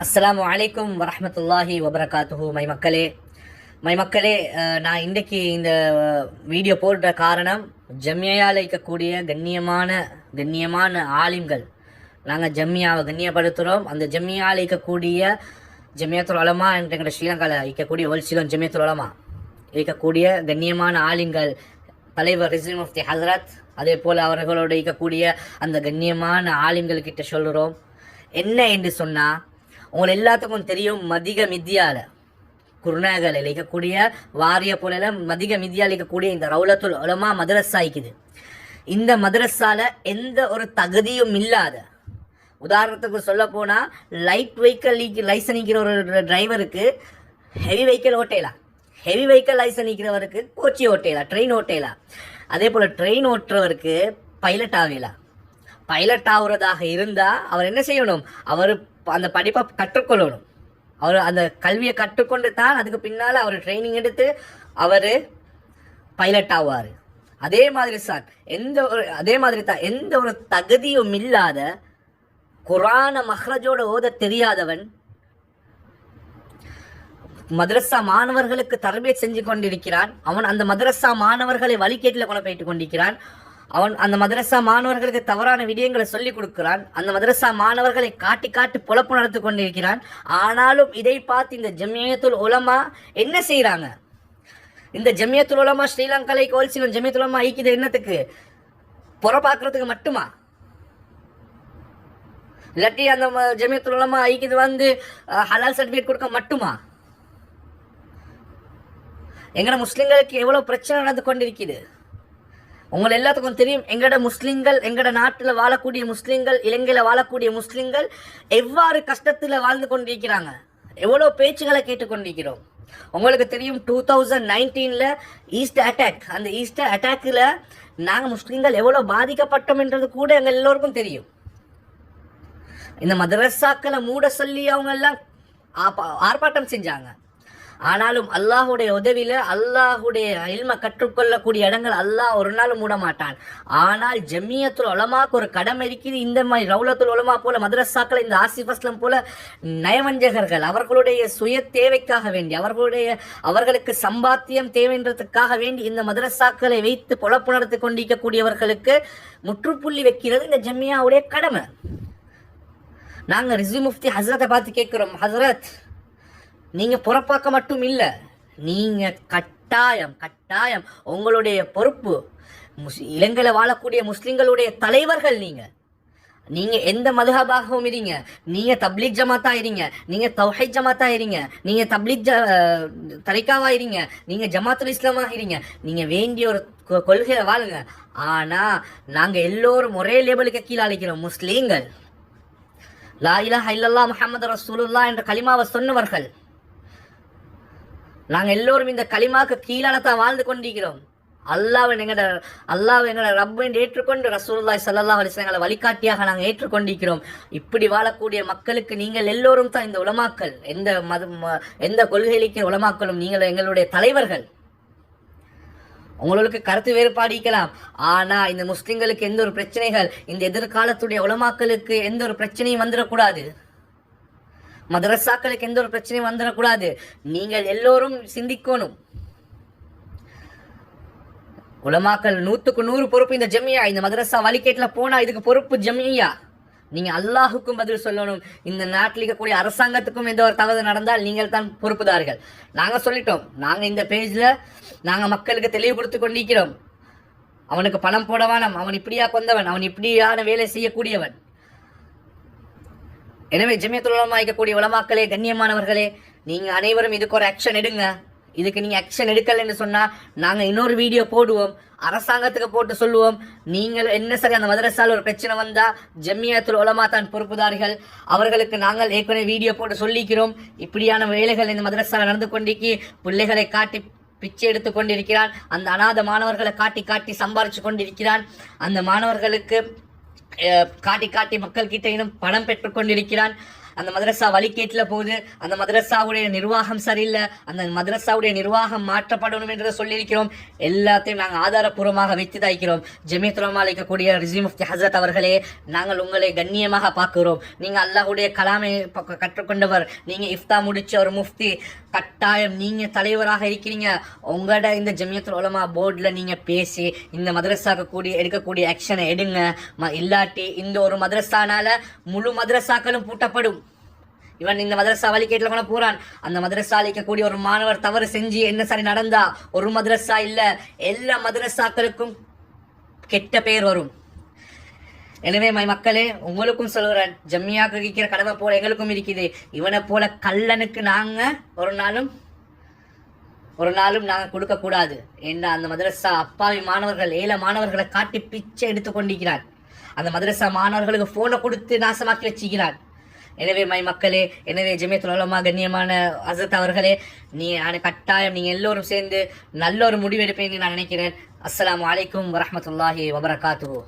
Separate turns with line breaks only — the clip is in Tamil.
அஸ்ஸலாமு அலைக்கும் வரஹ்மத்துல்லாஹி வபரகாத்துஹு. மை மக்களே, நான் இன்றைக்கு இந்த வீடியோ போடுற காரணம், ஜம்மியாவில் இருக்கக்கூடிய கண்ணியமான ஆலிம்கள், நாங்கள் ஜம்மியாவை கண்ணியப்படுத்துகிறோம். அந்த ஜம்மியாவில் இருக்கக்கூடிய ஜமியத்துல் உலமா என்ற ஸ்ரீலங்காவில் இருக்கக்கூடிய ஹோல்சேலம் ஜமியத்துல் உலமா இருக்கக்கூடிய கண்ணியமான ஆலிம்கள், தலைவர் ரிஸ்வி முஃப்தி ஹசரத், அதே போல் அவர்களோடு இருக்கக்கூடிய அந்த கண்ணியமான ஆலிம்கள் கிட்ட சொல்கிறோம். என்ன என்று சொன்னால், உங்களை எல்லாத்துக்கும் தெரியும், மதிக மித்தியால குருநாகல் இருக்கக்கூடிய வாரிய போல மதிக மித்தியால் இருக்கக்கூடிய இந்த ரவுலத்துல் உலமா மதரசா இருக்குது. இந்த மதரசால எந்த ஒரு தகுதியும் இல்லாத, உதாரணத்துக்கு சொல்ல போனால், லைட் வெஹிக்கல் லைசன் இருக்கிற ஒரு டிரைவருக்கு ஹெவி வெஹிக்கல் ஓட்டலாம், ஹெவி வெஹிக்கல் லைசன் இருக்கிறவருக்கு கோச்சி ஓட்டலாம், ட்ரெயின் ஓட்டலாம். அதே போல் ட்ரெயின் ஓட்டுறவருக்கு பைலட் ஆகலாம். பைலட் ஆகுறதாக இருந்தால் அவர் என்ன செய்யணும்? அவர் அந்த படிப்பை கற்றுக்கொள்ளணும். அவர் அந்த கல்வியை கற்றுக்கொண்டு தான் அதுக்கு பின்னால் அவர் ட்ரைனிங் எடுத்து அவர் பைலட் ஆவார். அதே மாதிரி தான் எந்த ஒரு தகுதியும் இல்லாத, குர்ஆனை மஹ்ரஜோட ஓத தெரியாதவன் மதரசா மாணவர்களுக்கு தர்பியத் செஞ்சு கொண்டிருக்கிறான். அவன் அந்த மதரசா மாணவர்களை வழிகேட்டில் கொண்டு போயிட்டு கொண்டிருக்கிறான். அவன் அந்த மதரசா மாணவர்களுக்கு தவறான விடயங்களை சொல்லிக் கொடுக்கிறான். அந்த மதரசா மாணவர்களை காட்டி காட்டி பொழப்பு நடத்தி கொண்டிருக்கிறான். ஆனாலும் இதை பார்த்து இந்த ஜமியத்துல் உலமா என்ன செய்யறாங்க? இந்த ஜமியத்துல் உலமா ஸ்ரீலங்காலை ஹோல்சேலம் ஜமியத்துல் உலமா ஐக்கியது என்னத்துக்கு? புறப்பாக்குறதுக்கு மட்டுமா? இல்லாட்டி அந்த ஜமியத்துல் உலமா ஐக்கியது ஹலால் சர்டிஃபிகேட் கொடுக்க மட்டுமா? எங்கட முஸ்லிம்களுக்கு எவ்வளவு பிரச்சனை நடந்து கொண்டிருக்குது உங்களை எல்லாத்துக்கும் தெரியும். எங்கட முஸ்லிம்கள், எங்கட நாட்டில் வாழக்கூடிய முஸ்லிம்கள், இலங்கையில் வாழக்கூடிய முஸ்லிம்கள் எவ்வாறு கஷ்டத்தில் வாழ்ந்து கொண்டிருக்கிறாங்க, எவ்வளோ பேச்சுகளை கேட்டுக்கொண்டிருக்கிறோம். உங்களுக்கு தெரியும், 2019 ஈஸ்டர் அட்டாக், அந்த ஈஸ்டர் அட்டாக்கில் நாங்கள் முஸ்லிம்கள் எவ்வளோ பாதிக்கப்பட்டோம் என்றது கூட எங்கள் எல்லோருக்கும் தெரியும். இந்த மதரசாக்களை மூட சொல்லி அவங்க எல்லாம் ஆர்ப்பாட்டம் செஞ்சாங்க. ஆனாலும் அல்லாஹுடைய உதவியில், அல்லாஹுடைய இல்மை கற்றுக்கொள்ளக்கூடிய இடங்கள் அல்லாஹ் ஒரு நாள் மூட மாட்டான். ஆனால் ஜமியத்துல் உலமாக்கு ஒரு கடமை இருக்குது. இந்த மாதிரி ரவுலத்துல் உலமா போல மதரசாக்கள், இந்த ஆசிஃப் அஸ்லம் போல நயவஞ்சகர்கள், அவர்களுடைய சுய தேவைக்காக வேண்டி, அவர்களுக்கு சம்பாத்தியம் தேவைன்றதுக்காக வேண்டி இந்த மதரசாக்களை வைத்து பொழப்பு நடத்தி கொண்டிருக்கக்கூடியவர்களுக்கு முற்றுப்புள்ளி வைக்கிறது இந்த ஜமியாவுடைய கடமை. நாங்கள் ரிஸ்வி முஃப்தி ஹசரத்தை பார்த்து கேட்குறோம், ஹசரத், நீங்கள் புறப்பாக்க மட்டும் இல்லை, நீங்கள் கட்டாயம் உங்களுடைய பொறுப்பு, இலங்கையில் வாழக்கூடிய முஸ்லிம்களுடைய தலைவர்கள் நீங்கள் எந்த மதுஹபாகவும் இருங்க, நீங்கள் தப்லீக் ஜமாத்தா இருங்க, நீங்கள் தௌஹீத் ஜமாத்தா இருங்க, நீங்கள் தப்லீக் தரிகாவா இருங்க, நீங்கள் ஜமாத்துல் இஸ்லாமாக இருங்க, நீங்கள் வேண்டிய ஒரு கொள்கையை வாழுங்க. ஆனால் நாங்கள் எல்லோரும் ஒரே லேபிளுக்கு கீழே அழைக்கிறோம், முஸ்லீம்கள். லா இலாஹ இல்லல்லாஹ் முஹம்மது ரசூலுல்லாஹ் என்ற கலிமாவை சொன்னவர்கள். நாங்கள் எல்லோரும் இந்த கலிமாவுக்கு கீழால தான் வாழ்ந்து கொண்டிருக்கிறோம். அல்லாஹ்வை எங்களோட ரப்பை ஏற்றுக்கொண்டு ரசூலுல்லாஹி ஸல்லல்லாஹு அலைஹி வஸல்லம் வழிகாட்டியாக நாங்கள் ஏற்றுக்கொண்டிருக்கிறோம். இப்படி வாழக்கூடிய மக்களுக்கு நீங்கள் எல்லோரும் தான் இந்த உலமாக்கள், எந்த கொள்கையிலிருக்கிற உலமாக்களும் நீங்கள் எங்களுடைய தலைவர்கள். உங்களுக்கு கருத்து வேறுபாடு இருக்கலாம், ஆனால் இந்த முஸ்லிம்களுக்கு எந்த ஒரு பிரச்சனைகள், இந்த எதிர்காலத்துடைய உலமாக்களுக்கு எந்த ஒரு பிரச்சனையும் வந்துடக்கூடாது, மதரசாக்களுக்கு எந்த ஒரு பிரச்சனையும் வந்துடக்கூடாது. நீங்கள் எல்லோரும் சிந்திக்கணும். உலமாக்கள் 100% பொறுப்பு இந்த ஜமியா. இந்த மதரசா வழிகேட்டில் போனா இதுக்கு பொறுப்பு ஜமியா. நீங்க அல்லாஹுக்கும் பதில் சொல்லணும். இந்த நாட்டில் இருக்கக்கூடிய அரசாங்கத்துக்கும் எந்த ஒரு தவறு நடந்தால் நீங்கள் தான் பொறுப்புதார்கள். நாங்க சொல்லிட்டோம், நாங்க இந்த பேஜ்ல நாங்க மக்களுக்கு தெளிவுபடுத்தி கொண்டிருக்கிறோம். அவனுக்கு பணம் போட வேணாம், அவன் இப்படியா கொந்தவன், அவன் இப்படியான வேலை செய்யக்கூடியவன். எனவே ஜமியத்துல் உலமா இருக்கக்கூடிய உலமாக்களே, கண்ணியமானவர்களே, நீங்க அனைவரும் இதுக்கு ஒரு ஆக்ஷன் எடுங்க. இதுக்கு நீங்க ஆக்ஷன் எடுக்கலன்னு சொன்னா நாங்க இன்னொரு வீடியோ போடுவோம், அரசாங்கத்துக்கு போட்டு சொல்லுவோம், நீங்கள் என்ன சரி அந்த மதரசால ஒரு பிரச்சனை வந்தா ஜமியத்துல் உலமா தான் பொறுப்புதார்கள். அவர்களுக்கு நாங்கள் ஏற்கனவே வீடியோ போட்டு சொல்லிக்கிறோம். இப்படியான வேலைகள் இந்த மதரசால நடந்து கொண்டிருக்கி பிள்ளைகளை காட்டி பிச்சை எடுத்து கொண்டிருக்கிறான். அந்த அநாத மாணவர்களை காட்டி காட்டி சம்பாரிச்சு கொண்டிருக்கிறான். அந்த மாணவர்களுக்கு காட்டி காட்டி மக்கள் கிட்ட இன்னும் பணம் பெற்றுக் கொண்டிருக்கிறான். அந்த மதரசா வழிகேட்டில் போகுது, அந்த மதரசாவுடைய நிர்வாகம் சரியில்லை, அந்த மதரசாவுடைய நிர்வாகம் மாற்றப்படணும் என்று சொல்லியிருக்கிறோம். எல்லாத்தையும் நாங்கள் ஆதாரப்பூர்வமாக வைத்து தாய்க்கிறோம். ஜமீயத் உலமா இருக்கக்கூடிய ரிஸ்வி முஃப்தி ஹசரத் அவர்களே, நாங்கள் உங்களை கண்ணியமாக பார்க்கிறோம். நீங்கள் அல்லாஹ்வுடைய கலாமை கற்றுக்கொண்டவர், நீங்கள் இஃப்தா முடிச்ச ஒரு முஃப்தி, கட்டாயம் நீங்கள் தலைவராக இருக்கிறீங்க. உங்களோட இந்த ஜமீயத் உலமா போர்டில் நீங்கள் பேசி இந்த மதரசாக்கு எடுக்கக்கூடிய ஆக்ஷனை எடுங்க. இல்லாட்டி இந்த ஒரு மதரசானால முழு மதரசாக்களும் பூட்டப்படும். இவன் இந்த மதரசா வழிகேட்டில் கூட போறான். அந்த மதரசா அளிக்கக்கூடிய ஒரு மாணவர் தவறு செஞ்சு என்ன சரி நடந்தா ஒரு மதரசா இல்ல, எல்லா மதரசாக்களுக்கும் கெட்ட பெயர் வரும். எனவே மக்களே, உங்களுக்கும் சொல்கிறேன், ஜம்மியாக்கு இருக்கிற கடமை போல எங்களுக்கும் இருக்குது. இவனை போல கல்லனுக்கு நாங்க ஒரு நாளும் நாங்கள் கொடுக்கக்கூடாது. ஏன்னா அந்த மதரசா அப்பாவி மாணவர்கள், ஏழை மாணவர்களை காட்டி பிச்சை எடுத்து கொண்டிருக்கிறான். அந்த மதரசா மாணவர்களுக்கு போனை கொடுத்து நாசமாக்கி வச்சுக்கிறான். எனவே மக்களே, எனவே ஜமீயத்துல் உலமா கண்ணியமான ஹசரத் அவர்களே, கட்டாயம் நீங்கள் எல்லோரும் சேர்ந்து நல்ல ஒரு முடிவு எடுப்பேன்னு நான் நினைக்கிறேன். அஸ்ஸலாமு அலைக்கும் வரஹ்மத்துல்லாஹி வபரகாத்துஹு.